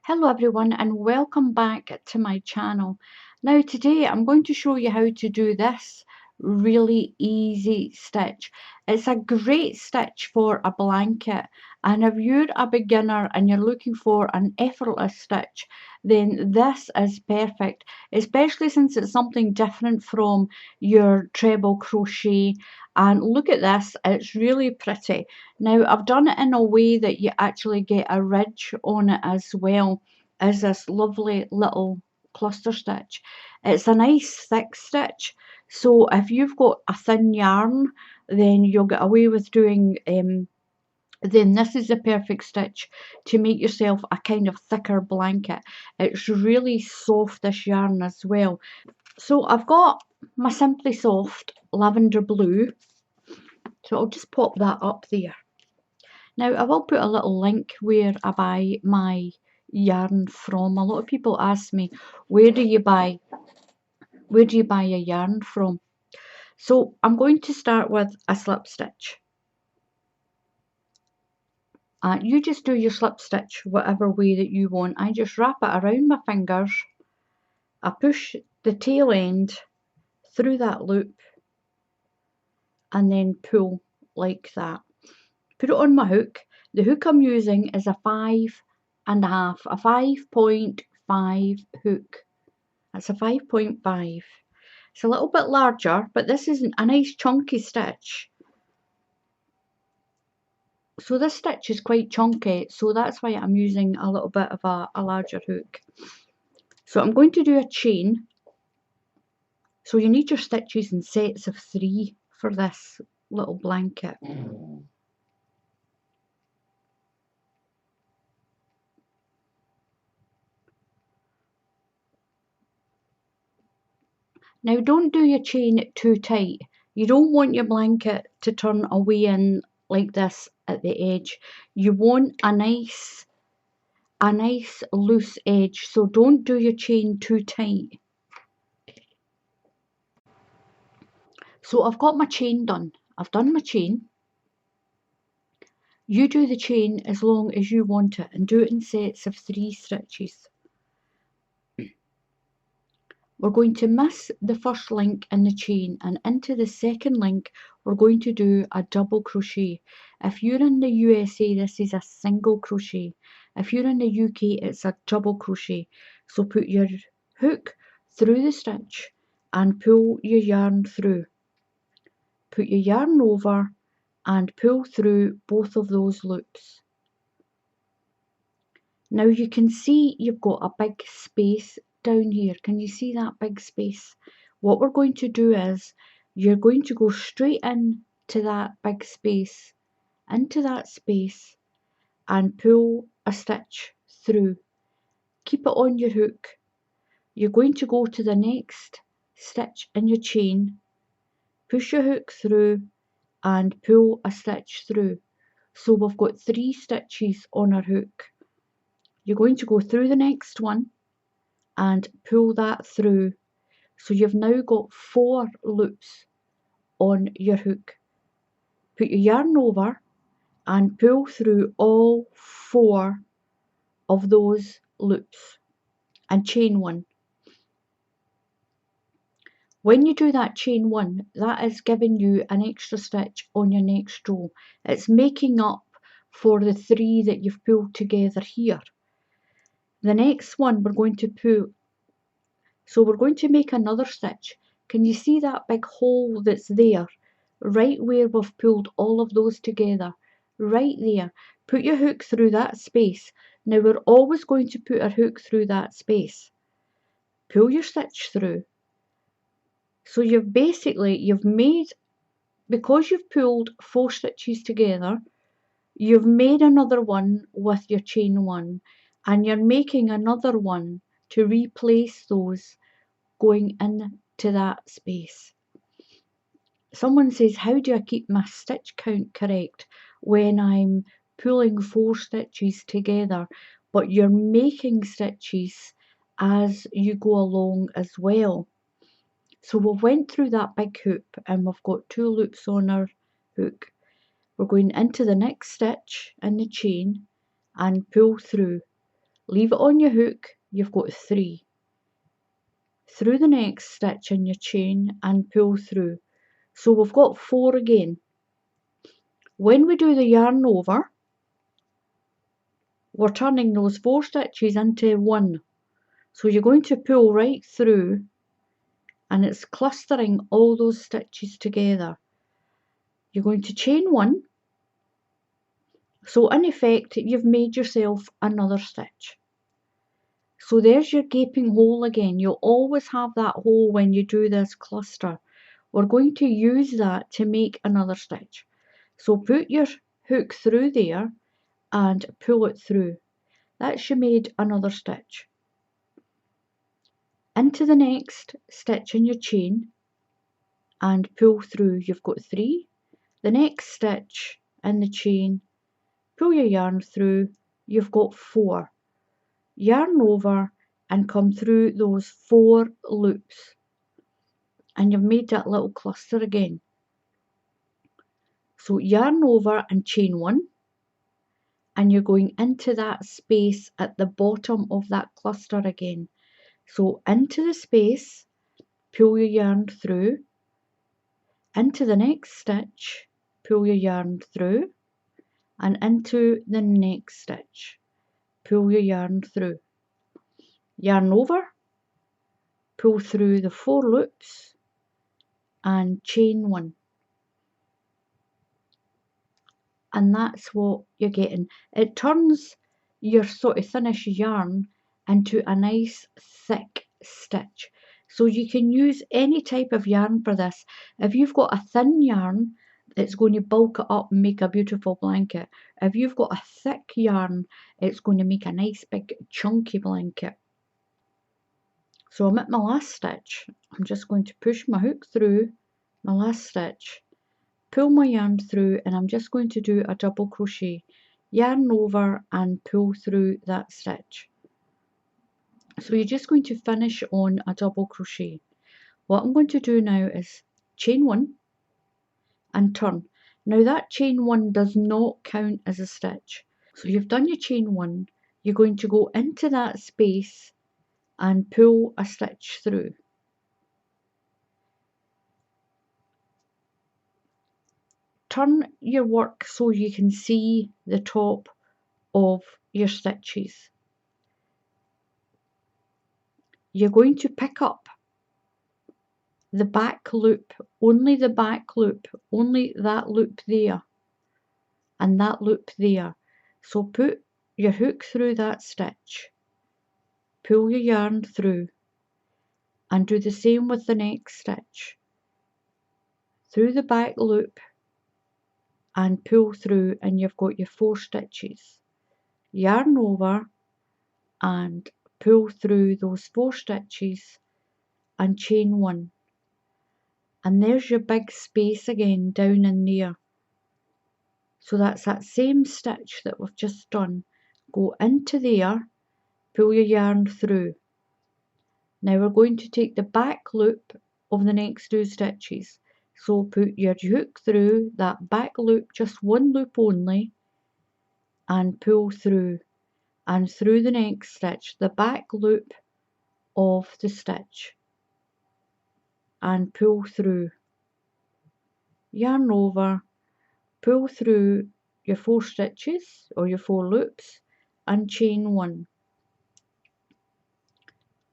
Hello everyone and welcome back to my channel. Now today I'm going to show you how to do this really easy stitch. It's a great stitch for a blanket, and if you're a beginner and you're looking for an effortless stitch, then this is perfect, especially since it's something different from your treble crochet. And look at this, it's really pretty. Now I've done it in a way that you actually get a ridge on it as well as this lovely little cluster stitch. It's a nice thick stitch, so if you've got a thin yarn, then you'll get away with doing then this is the perfect stitch to make yourself a kind of thicker blanket. It's really soft, this yarn, as well. So I've got my Simply Soft lavender blue, so I'll just pop that up there. Now I will put a little link where I buy my yarn from. A lot of people ask me, where do you buy your yarn from? So I'm going to start with a slip stitch. You just do your slip stitch whatever way that you want. I just wrap it around my fingers. I push the tail end through that loop and then pull like that. Put it on my hook. The hook I'm using is a 5.5, a 5.5 hook. That's a 5.5. It's a little bit larger, but this is a nice chunky stitch. So this stitch is quite chunky, so that's why I'm using a little bit of a larger hook. So I'm going to do a chain. So you need your stitches in sets of 3 for this little blanket. Now don't do your chain too tight. You don't want your blanket to turn away in like this at the edge. You want a nice loose edge, so don't do your chain too tight. So I've got my chain done. I've done my chain. You do the chain as long as you want it and do it in sets of 3 stitches. We're going to miss the first link in the chain, and into the second link we're going to do a double crochet. If you're in the USA, this is a single crochet. If you're in the UK, it's a double crochet. So put your hook through the stitch and pull your yarn through. Put your yarn over and pull through both of those loops. Now you can see you've got a big space down here. Can you see that big space? What we're going to do is you're going to go straight in to that big space, into that space, and pull a stitch through. Keep it on your hook. You're going to go to the next stitch in your chain, push your hook through and pull a stitch through. So we've got 3 stitches on our hook. You're going to go through the next one and pull that through. So you've now got 4 loops on your hook. Put your yarn over and pull through all 4 of those loops and chain 1. When you do that chain 1, that is giving you an extra stitch on your next row. It's making up for the 3 that you've pulled together here. The next one we're going to pull, so we're going to make another stitch. Can you see that big hole that's there? Right where we've pulled all of those together. Right there. Put your hook through that space. Now we're always going to put our hook through that space. Pull your stitch through. So you've made, because you've pulled 4 stitches together, you've made another one with your chain 1, and you're making another one to replace those going into that space. Someone says, how do I keep my stitch count correct when I'm pulling 4 stitches together? But you're making stitches as you go along as well. So we went through that big hoop and we've got 2 loops on our hook. We're going into the next stitch in the chain and pull through. leave it on your hook, you've got 3. Through the next stitch in your chain and pull through. So we've got 4 again. When we do the yarn over, we're turning those 4 stitches into 1. So you're going to pull right through, and it's clustering all those stitches together. You're going to chain 1. So in effect, you've made yourself another stitch. So there's your gaping hole again. You'll always have that hole when you do this cluster. We're going to use that to make another stitch. So put your hook through there and pull it through. That's you made another stitch. Into the next stitch in your chain and pull through. You've got 3. The next stitch in the chain, pull your yarn through. You've got 4. Yarn over and come through those 4 loops, and you've made that little cluster again. So yarn over and chain 1, and you're going into that space at the bottom of that cluster again. So into the space, pull your yarn through, into the next stitch, pull your yarn through, and into the next stitch, pull your yarn through. Yarn over, pull through the 4 loops and chain 1. And that's what you're getting. It turns your sort of thinnish yarn into a nice thick stitch. So you can use any type of yarn for this. If you've got a thin yarn, it's going to bulk it up and make a beautiful blanket. If you've got a thick yarn, it's going to make a nice big chunky blanket. So I'm at my last stitch. I'm just going to push my hook through my last stitch, pull my yarn through, and I'm just going to do a double crochet, yarn over and pull through that stitch. So you're just going to finish on a double crochet. What I'm going to do now is chain 1 and turn. Now that chain 1 does not count as a stitch. So you've done your chain 1, you're going to go into that space and pull a stitch through. Turn your work so you can see the top of your stitches. You're going to pick up the back loop, only the back loop, only that loop there and that loop there. So put your hook through that stitch, pull your yarn through, and do the same with the next stitch. Through the back loop and pull through, and you've got your 4 stitches. Yarn over and pull through those 4 stitches and chain 1. And there's your big space again down in there. So that's that same stitch that we've just done. Go into there, pull your yarn through. Now we're going to take the back loop of the next 2 stitches. So put your hook through that back loop, just 1 loop only, and pull through. And through the next stitch, the back loop of the stitch, and pull through. Yarn over, pull through your 4 stitches or your 4 loops and chain 1.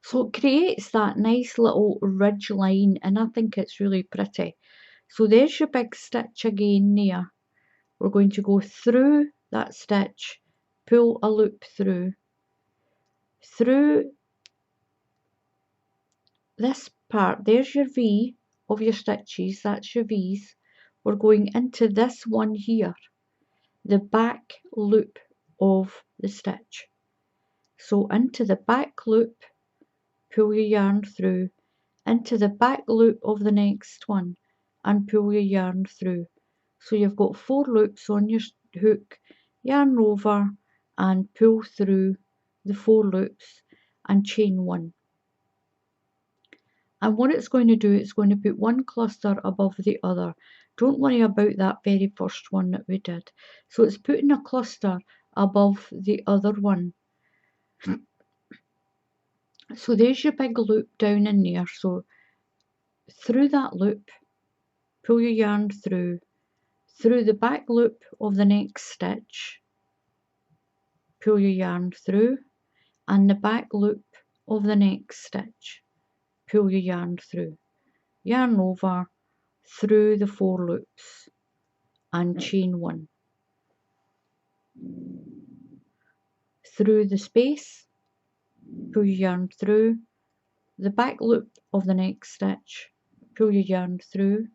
So it creates that nice little ridge line, and I think it's really pretty. So there's your big stitch again there. We're going to go through that stitch, pull a loop through this part. There's your V of your stitches, that's your V's. We're going into this one here, the back loop of the stitch. So into the back loop, pull your yarn through, into the back loop of the next one and pull your yarn through. So you've got 4 loops on your hook, yarn over and pull through the 4 loops and chain 1. And what it's going to do, it's going to put one cluster above the other. Don't worry about that very first one that we did. So it's putting a cluster above the other one. So there's your big loop down in there. So through that loop, pull your yarn through the back loop of the next stitch, pull your yarn through, and the back loop of the next stitch, pull your yarn through, yarn over through the 4 loops and chain 1, through the space, pull your yarn through the back loop of the next stitch, pull your yarn through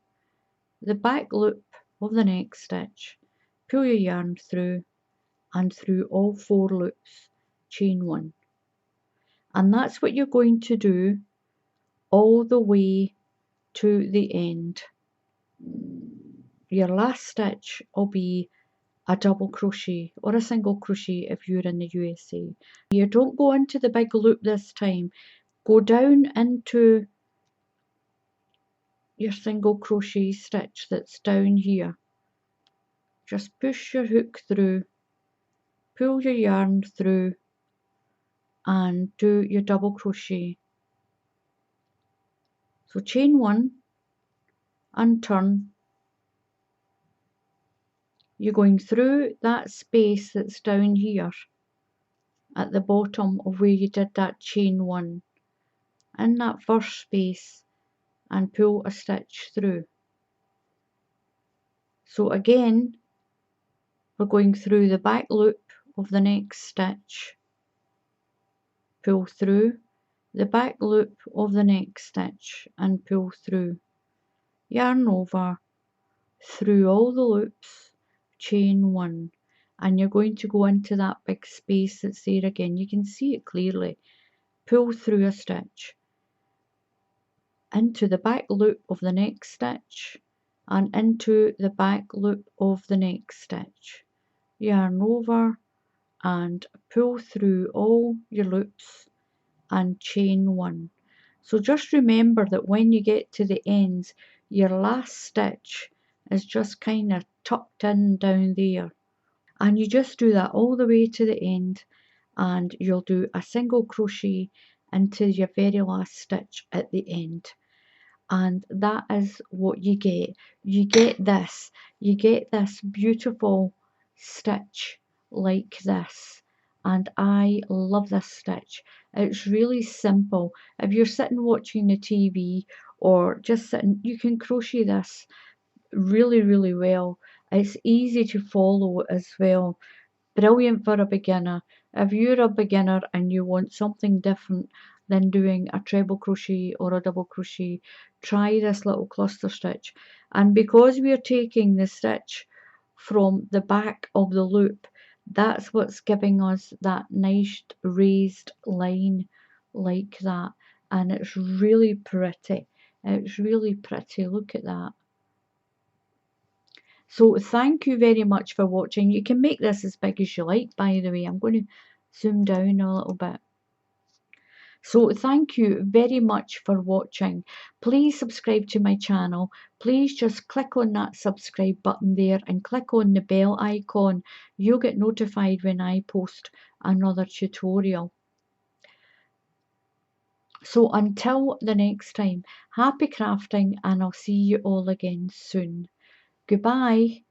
the back loop of the next stitch, pull your yarn through, and through all 4 loops, chain 1. And that's what you're going to do all the way to the end. Your last stitch will be a double crochet or a single crochet if you're in the USA. You don't go into the big loop this time. Go down into your single crochet stitch that's down here. Just push your hook through, pull your yarn through, and do your double crochet. So chain 1 and turn. You're going through that space that's down here at the bottom of where you did that chain 1, in that first space, and pull a stitch through. So again, we're going through the back loop of the next stitch, pull through the back loop of the next stitch and pull through, yarn over through all the loops, chain 1, and you're going to go into that big space that's there again. You can see it clearly. Pull through a stitch into the back loop of the next stitch and into the back loop of the next stitch, yarn over and pull through all your loops and chain 1. So just remember that when you get to the ends, your last stitch is just kind of tucked in down there, and you just do that all the way to the end, and you'll do a single crochet into your very last stitch at the end. And that is what you get. You get this beautiful stitch like this, and I love this stitch. It's really simple. If you're sitting watching the TV or just sitting, you can crochet this really well. It's easy to follow as well. Brilliant for a beginner. If you're a beginner and you want something different than doing a treble crochet or a double crochet, try this little cluster stitch. And because we're taking the stitch from the back of the loop, that's what's giving us that nice raised line like that. And it's really pretty. It's really pretty. Look at that. So thank you very much for watching. You can make this as big as you like, by the way. I'm going to zoom down a little bit. So thank you very much for watching. Please subscribe to my channel. Please just click on that subscribe button there and click on the bell icon. You'll get notified when I post another tutorial. So until the next time, happy crafting, and I'll see you all again soon. Goodbye.